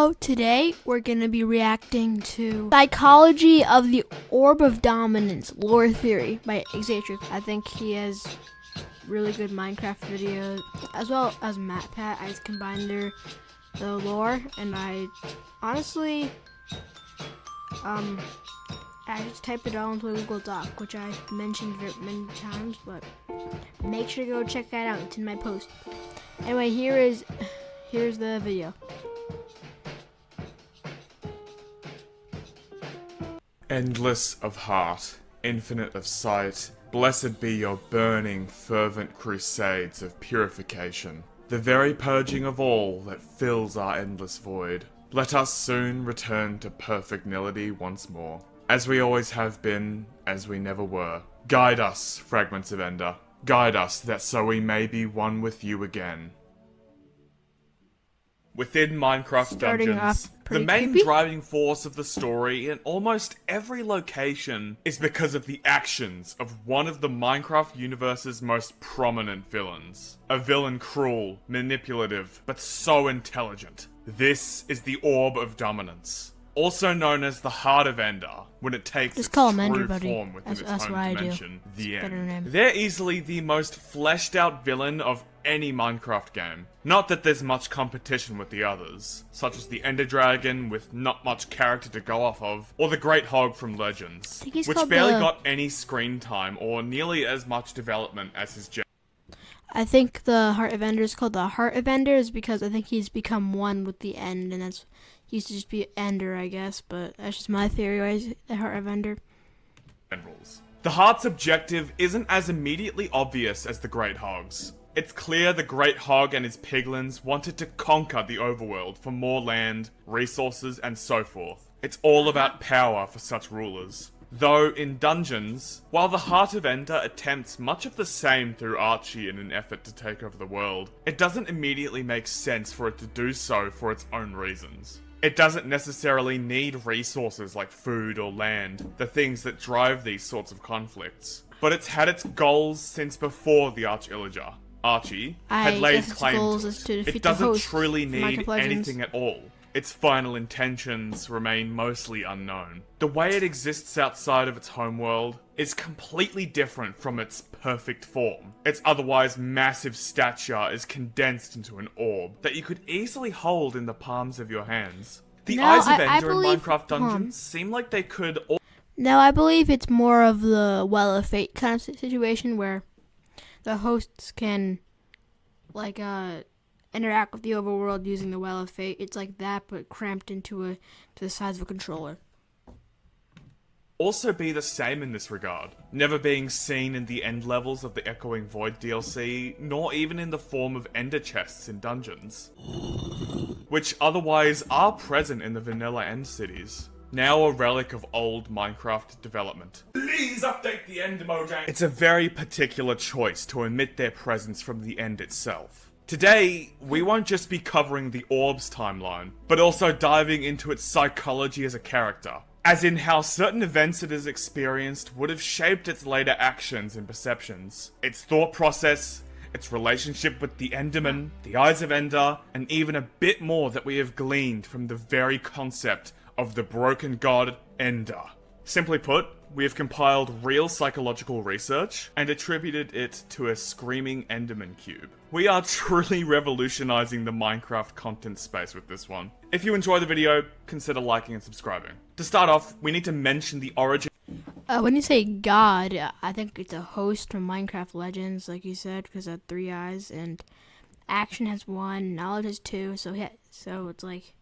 Hello, today we're going to be reacting to Psychology of the Orb of Dominance Lore Theory by Xatrix. I think he has really good Minecraft videos, as well as MatPat. I just combined the lore, and I honestly, I just typed it all into a Google Doc, which I mentioned many times, but make sure to go check that out. It's in my post. Anyway, here's the video. Endless of heart, infinite of sight, blessed be your burning, fervent crusades of purification, the very purging of all that fills our endless void. Let us soon return to perfect nility once more, as we always have been, as we never were. Guide us, fragments of Ender, guide us that so we may be one with you again. Within Minecraft Dungeons, the main driving force of the story in almost every location is because of the actions of one of the Minecraft universe's most prominent villains. A villain cruel, manipulative, but so intelligent. This is the Orb of Dominance, also known as the Heart of Ender, when it takes its true form within its home dimension, the End. They're easily the most fleshed out villain of any Minecraft game. Not that there's much competition with the others, such as the Ender Dragon with not much character to go off of, or the Great Hog from Legends, which barely got any screen time or nearly as much development as his gen. I think the Heart of Ender is called the Heart of Ender is because I think he's become one with the End, and that's he used to just be Ender, I guess, but that's just my theory why the Heart of Ender. The Heart's objective isn't as immediately obvious as the Great Hog's. It's clear the Great Hog and his piglins wanted to conquer the overworld for more land, resources, and so forth. It's all about power for such rulers. Though, in Dungeons, while the Heart of Ender attempts much of the same through Archie in an effort to take over the world, it doesn't immediately make sense for it to do so for its own reasons. It doesn't necessarily need resources like food or land, the things that drive these sorts of conflicts. But it's had its goals since before the Arch-Illager. Archie had laid claim to it. It doesn't truly need anything at all. Its final intentions remain mostly unknown. The way it exists outside of its homeworld is completely different from its perfect form. Its otherwise massive stature is condensed into an orb that you could easily hold in the palms of your hands. The Eyes of Ender in Minecraft Dungeons seem like they could... No, I believe it's more of the Well of Fate kind of situation where the hosts can, like, interact with the overworld using the Well of Fate. It's like that, but cramped to the size of a controller. Also be the same in this regard, never being seen in the end levels of the Echoing Void DLC, nor even in the form of Ender chests in dungeons, which otherwise are present in the vanilla End cities. Now a relic of old Minecraft development. Please update the End emoji! It's a very particular choice to omit their presence from the End itself. Today, we won't just be covering the Orb's timeline, but also diving into its psychology as a character. As in how certain events it has experienced would have shaped its later actions and perceptions. Its thought process, its relationship with the Enderman, the Eyes of Ender, and even a bit more that we have gleaned from the very concept of the broken god Ender. Simply put, we have compiled real psychological research and attributed it to a screaming Enderman cube. We are truly revolutionizing the Minecraft content space with this one. If you enjoy the video, consider liking and subscribing. To start off, we need to mention the origin. When you say God, I think it's a host from Minecraft Legends, like you said, because it had 3 eyes, and Action has 1, Knowledge has 2, so it's like,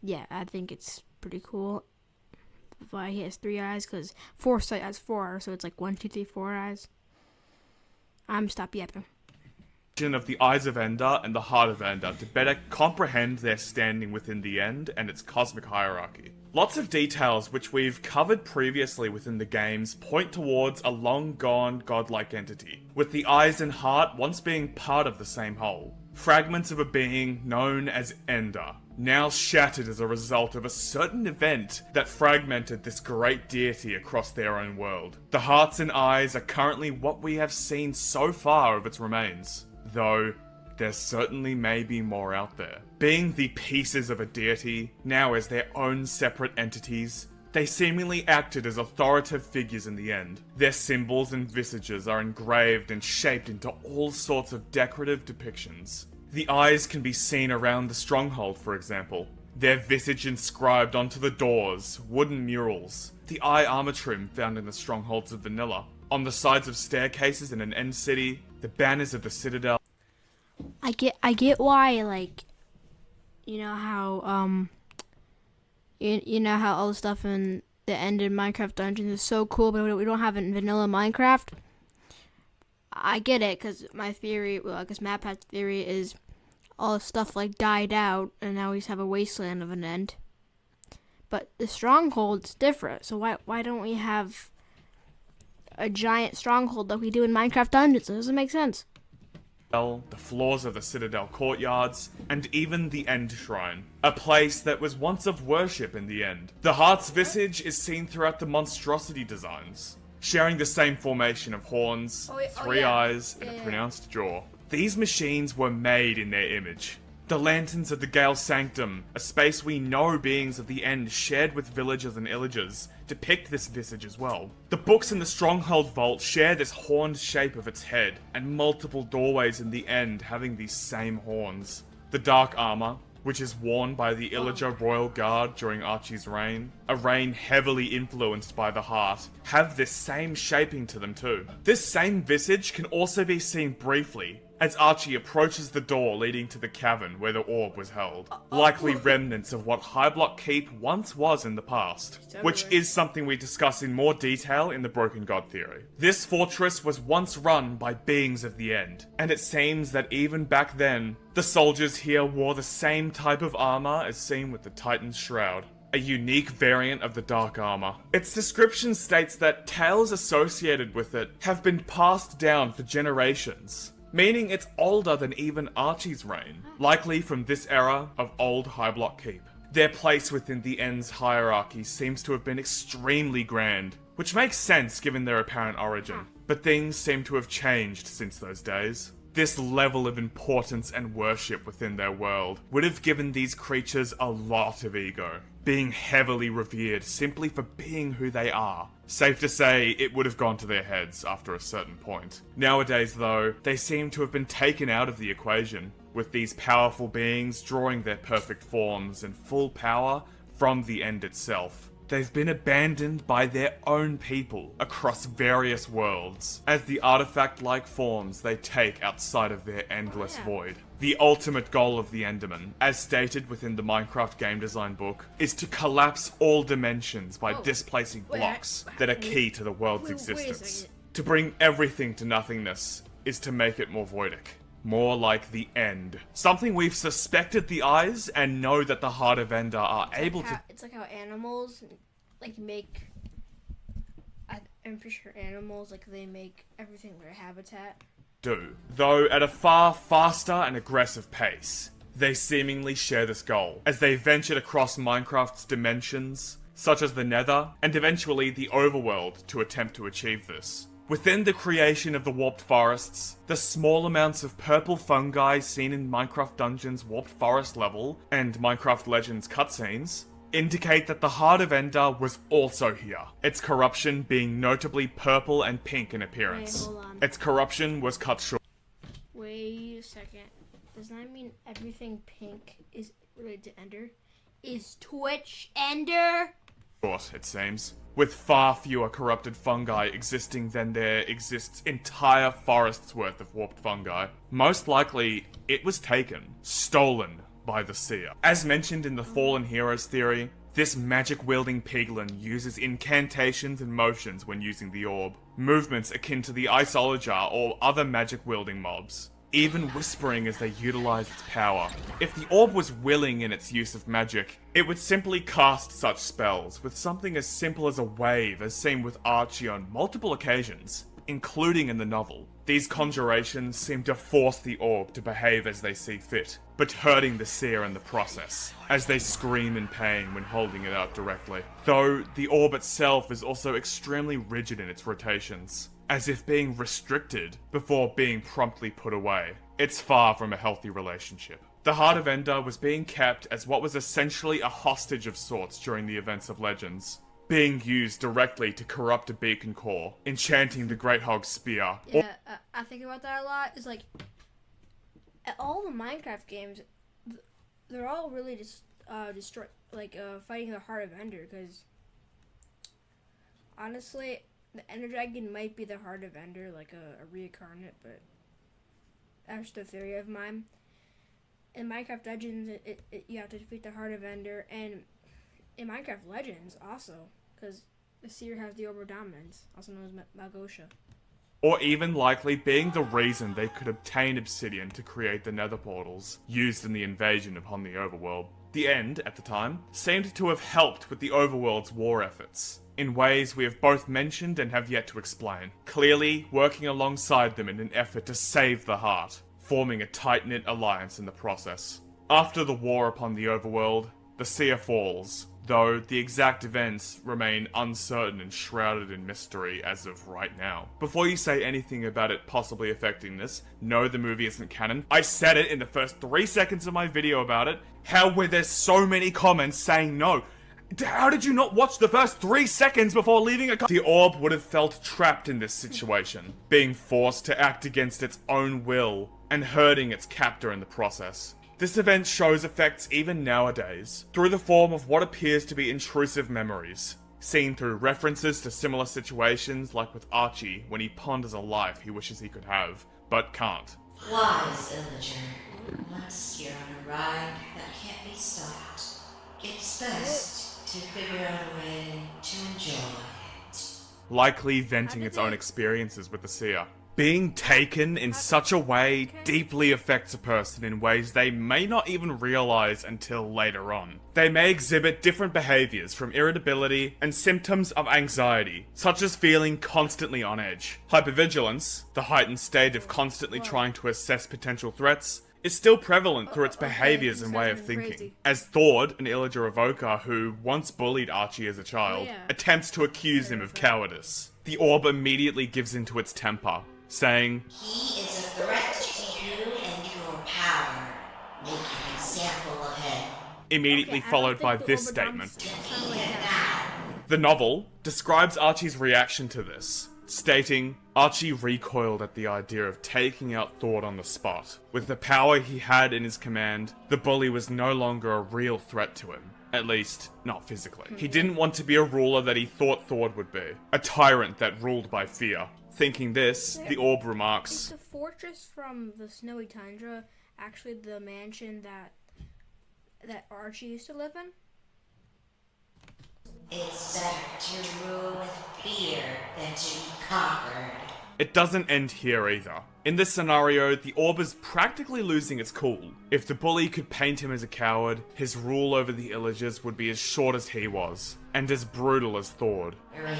yeah, I think it's pretty cool why he has 3 eyes, because Foresight has 4, so it's like 1, 2, 3, 4 eyes. Stop yapping. Of the Eyes of Ender and the Heart of Ender to better comprehend their standing within the End and its cosmic hierarchy. Lots of details which we've covered previously within the games point towards a long-gone godlike entity, with the eyes and heart once being part of the same whole. Fragments of a being known as Ender, now shattered as a result of a certain event that fragmented this great deity across their own world. The hearts and eyes are currently what we have seen so far of its remains, though there certainly may be more out there. Being the pieces of a deity, now as their own separate entities, they seemingly acted as authoritative figures in the end. Their symbols and visages are engraved and shaped into all sorts of decorative depictions. The eyes can be seen around the stronghold, for example. Their visage inscribed onto the doors, wooden murals, the eye armor trim found in the strongholds of Vanilla, on the sides of staircases in an end city, the banners of the Citadel. I get why, like, you know how you know how all the stuff in the end in Minecraft Dungeons is so cool, but we don't have it in vanilla Minecraft. I get it, because my theory, well, I guess MatPat's theory is all the stuff like died out, and now we just have a wasteland of an end. But the stronghold's different, so why don't we have a giant stronghold like we do in Minecraft Dungeons? It doesn't make sense. The floors of the Citadel courtyards, and even the End Shrine, a place that was once of worship in the End. The Heart's visage is seen throughout the monstrosity designs, sharing the same formation of horns, three eyes, and a pronounced jaw. These machines were made in their image. The Lanterns of the Gale Sanctum, a space we know beings of the End shared with villagers and illagers, depict this visage as well. The books in the Stronghold Vault share this horned shape of its head, and multiple doorways in the End having these same horns. The Dark Armor, which is worn by the Illager Royal Guard during Archie's reign, a reign heavily influenced by the Heart, have this same shaping to them too. This same visage can also be seen briefly as Archie approaches the door leading to the cavern where the orb was held. Likely remnants of what High Block Keep once was in the past, which is something we discuss in more detail in the Broken God theory. This fortress was once run by beings of the End, and it seems that even back then, the soldiers here wore the same type of armor as seen with the Titan's Shroud, a unique variant of the Dark Armor. Its description states that tales associated with it have been passed down for generations, meaning it's older than even Archie's reign, likely from this era of old High Block Keep. Their place within the End's hierarchy seems to have been extremely grand, which makes sense given their apparent origin, but things seem to have changed since those days. This level of importance and worship within their world would have given these creatures a lot of ego, being heavily revered simply for being who they are. Safe to say, it would have gone to their heads after a certain point. Nowadays, though, they seem to have been taken out of the equation, with these powerful beings drawing their perfect forms and full power from the End itself. They've been abandoned by their own people across various worlds, as the artifact-like forms they take outside of their endless void. The ultimate goal of the Enderman, as stated within the Minecraft game design book, is to collapse all dimensions by displacing blocks that are key to the world's existence. To bring everything to nothingness is to make it more voidic. More like the End. Something we've suspected the eyes and know that the Heart of Ender are able to... It's like how animals, like, make... I'm pretty sure animals, like, they make everything their habitat. Do. Though at a far faster and aggressive pace. They seemingly share this goal, as they ventured across Minecraft's dimensions, such as the Nether, and eventually the Overworld, to attempt to achieve this. Within the creation of the Warped Forests, the small amounts of purple fungi seen in Minecraft Dungeons' Warped Forest level and Minecraft Legends cutscenes indicate that the Heart of Ender was also here, its corruption being notably purple and pink in appearance. Wait, hold on. Its corruption was cut short. Wait a second. Does that mean everything pink is related to Ender? Is Twitch Ender? It seems. With far fewer corrupted fungi existing than there exists entire forests worth of warped fungi. Most likely, it was taken, stolen by the Seer. As mentioned in the Fallen Heroes theory, this magic-wielding piglin uses incantations and motions when using the orb, movements akin to the Iceologer or other magic-wielding mobs, even whispering as they utilize its power. If the orb was willing in its use of magic, it would simply cast such spells with something as simple as a wave, as seen with Archie on multiple occasions, including in the novel. These conjurations seem to force the orb to behave as they see fit, but hurting the Seer in the process, as they scream in pain when holding it out directly. Though the orb itself is also extremely rigid in its rotations, as if being restricted before being promptly put away. It's far from a healthy relationship. The Heart of Ender was being kept as what was essentially a hostage of sorts during the events of Legends, being used directly to corrupt a beacon core, enchanting the Great Hog's spear. Yeah, I think about that a lot. It's like all the Minecraft games, they're all really just fighting the Heart of Ender, because honestly, the Ender Dragon might be the Heart of Ender, like a reincarnate, but that's just a theory of mine. In Minecraft Legends, you have to defeat the Heart of Ender, and in Minecraft Legends also, because the Seer has the Orb of Dominance, also known as Malgosha. Or even likely being the reason they could obtain obsidian to create the nether portals used in the invasion upon the overworld. The End, at the time, seemed to have helped with the overworld's war efforts, in ways we have both mentioned and have yet to explain, clearly working alongside them in an effort to save the heart, forming a tight-knit alliance in the process. After the war upon the overworld, the Seer falls, though the exact events remain uncertain and shrouded in mystery as of right now. Before you say anything about it possibly affecting this, no, the movie isn't canon. I said it in the first 3 seconds of my video about it. How were there so many comments saying no? How did you not watch the first 3 seconds before leaving a The orb would have felt trapped in this situation, being forced to act against its own will and hurting its captor in the process. This event shows effects even nowadays, through the form of what appears to be intrusive memories, seen through references to similar situations like with Archie when he ponders a life he wishes he could have, but can't. Wise Illager, once you're on a ride that can't be stopped, it's best to figure out a way to enjoy it. Likely venting its own experiences with the Seer. Being taken in such a way deeply affects a person in ways they may not even realize until later on. They may exhibit different behaviors, from irritability and symptoms of anxiety, such as feeling constantly on edge. Hypervigilance, the heightened state of constantly trying to assess potential threats, is still prevalent through its behaviors and way of thinking. As Thord, an Illager evoker who once bullied Archie as a child, attempts to accuse him of cowardice, the orb immediately gives into its temper, saying, He is a threat to you and your power. Make an example of him. Immediately followed by this statement. Now. The novel describes Archie's reaction to this, stating, Archie recoiled at the idea of taking out Thord on the spot. With the power he had in his command, the bully was no longer a real threat to him. At least, not physically. He didn't want to be a ruler that he thought Thord would be. A tyrant that ruled by fear. Thinking this, the orb remarks, Is the fortress from the Snowy Tundra actually the mansion that Archie used to live in? It's better to rule with fear than to be conquered. It doesn't end here either. In this scenario, the orb is practically losing its cool. If the bully could paint him as a coward, his rule over the Illagers would be as short as he was, and as brutal as Thord. Remove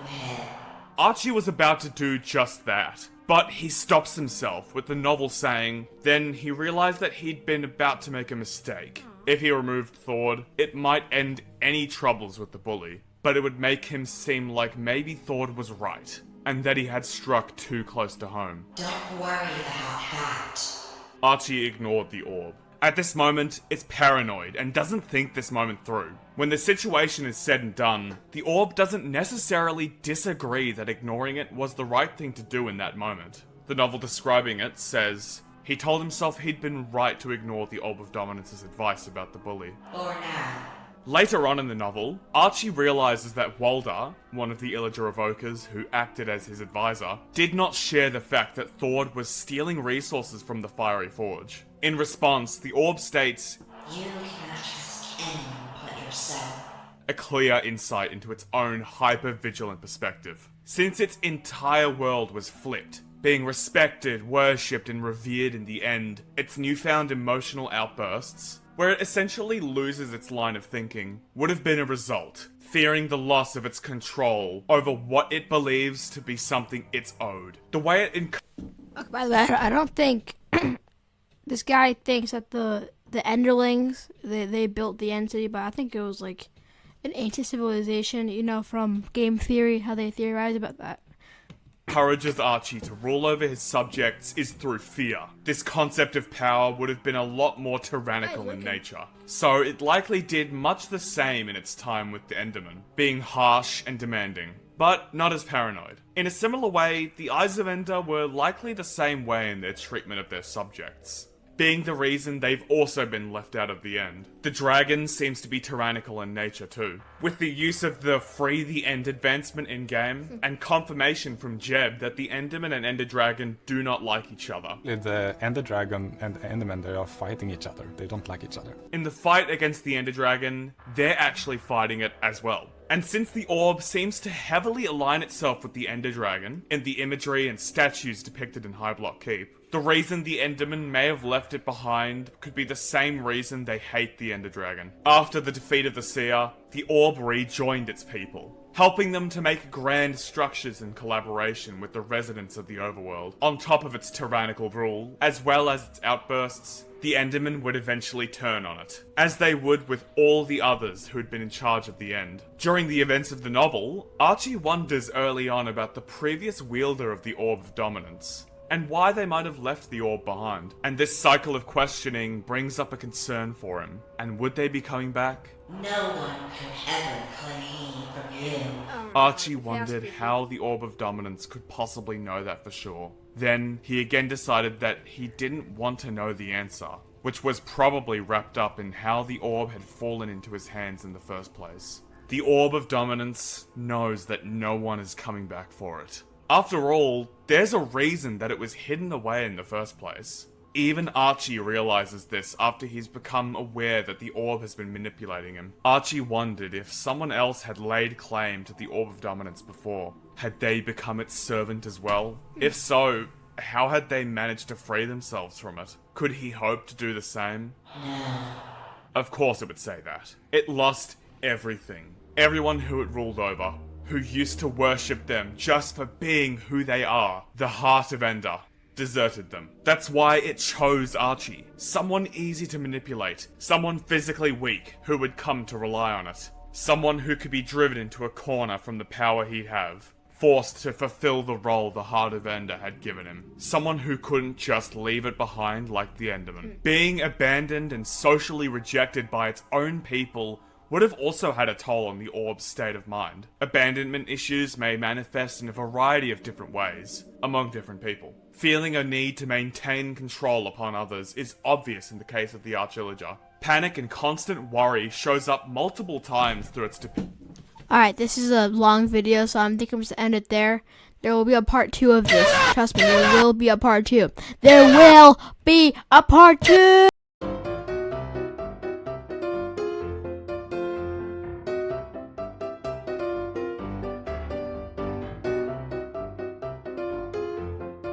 him. Archie was about to do just that, but he stops himself with the novel saying, then he realized that he'd been about to make a mistake. If he removed Thord, it might end any troubles with the bully, but it would make him seem like maybe Thord was right, and that he had struck too close to home. Don't worry about that. Archie ignored the orb. At this moment, it's paranoid and doesn't think this moment through. When the situation is said and done, the orb doesn't necessarily disagree that ignoring it was the right thing to do in that moment. The novel describing it says, he told himself he'd been right to ignore the Orb of Dominance's advice about the bully. For now. Later on in the novel, Archie realizes that Walder, one of the Illager evokers who acted as his advisor, did not share the fact that Thord was stealing resources from the Fiery Forge. In response, the orb states, You cannot trust anyone but yourself. a clear insight into its own hyper-vigilant perspective. Since its entire world was flipped, being respected, worshipped, and revered in the end, its newfound emotional outbursts, where it essentially loses its line of thinking, would have been a result, fearing the loss of its control over what it believes to be something it's owed. The way it Okay, by the way, I don't think this guy thinks that the Enderlings they built the End City, but I think it was like an ancient civilization, from game theory, how they theorize about that. encourages Archie to rule over his subjects is through fear. This concept of power would have been a lot more tyrannical in nature, so it likely did much the same in its time with the Enderman, being harsh and demanding, but not as paranoid. In a similar way, the Eyes of Ender were likely the same way in their treatment of their subjects, being the reason they've also been left out of the end. The dragon seems to be tyrannical in nature too, with the use of the Free the End advancement in-game, and confirmation from Jeb that the Enderman and Ender Dragon do not like each other. The Ender Dragon and Enderman, they are fighting each other. They don't like each other. In the fight against the Ender Dragon, they're actually fighting it as well. And since the orb seems to heavily align itself with the Ender Dragon in the imagery and statues depicted in High Block Keep, the reason the Enderman may have left it behind could be the same reason they hate the Ender Dragon. After the defeat of the Seer, the orb rejoined its people, helping them to make grand structures in collaboration with the residents of the overworld. On top of its tyrannical rule, as well as its outbursts, the Endermen would eventually turn on it, as they would with all the others who had been in charge of the End. During the events of the novel, Archie wonders early on about the previous wielder of the Orb of Dominance, and why they might have left the orb behind. And this cycle of questioning brings up a concern for him. And would they be coming back? No one could ever claim from you. Archie wondered how the Orb of Dominance could possibly know that for sure. Then, he again decided that he didn't want to know the answer, which was probably wrapped up in how the orb had fallen into his hands in the first place. The Orb of Dominance knows that no one is coming back for it. After all, there's a reason that it was hidden away in the first place. Even Archie realizes this after he's become aware that the orb has been manipulating him. Archie wondered if someone else had laid claim to the Orb of Dominance before. Had they become its servant as well? If so, how had they managed to free themselves from it? Could he hope to do the same? Of course it would say that. It lost everything. Everyone who it ruled over, who used to worship them just for being who they are, the Heart of Ender, deserted them. That's why it chose Archie, someone easy to manipulate, someone physically weak who would come to rely on it, someone who could be driven into a corner from the power he'd have, forced to fulfill the role the Heart of Ender had given him, someone who couldn't just leave it behind like the Enderman. Being abandoned and socially rejected by its own people would have also had a toll on the orb's state of mind. Abandonment issues may manifest in a variety of different ways, among different people. Feeling a need to maintain control upon others is obvious in the case of the Archillager. Panic and constant worry shows up multiple times through its Alright, this is a long video, so I'm thinking I'm just end it there. There will be a part 2 of this. Trust me, there will be a part 2. There will be a part 2!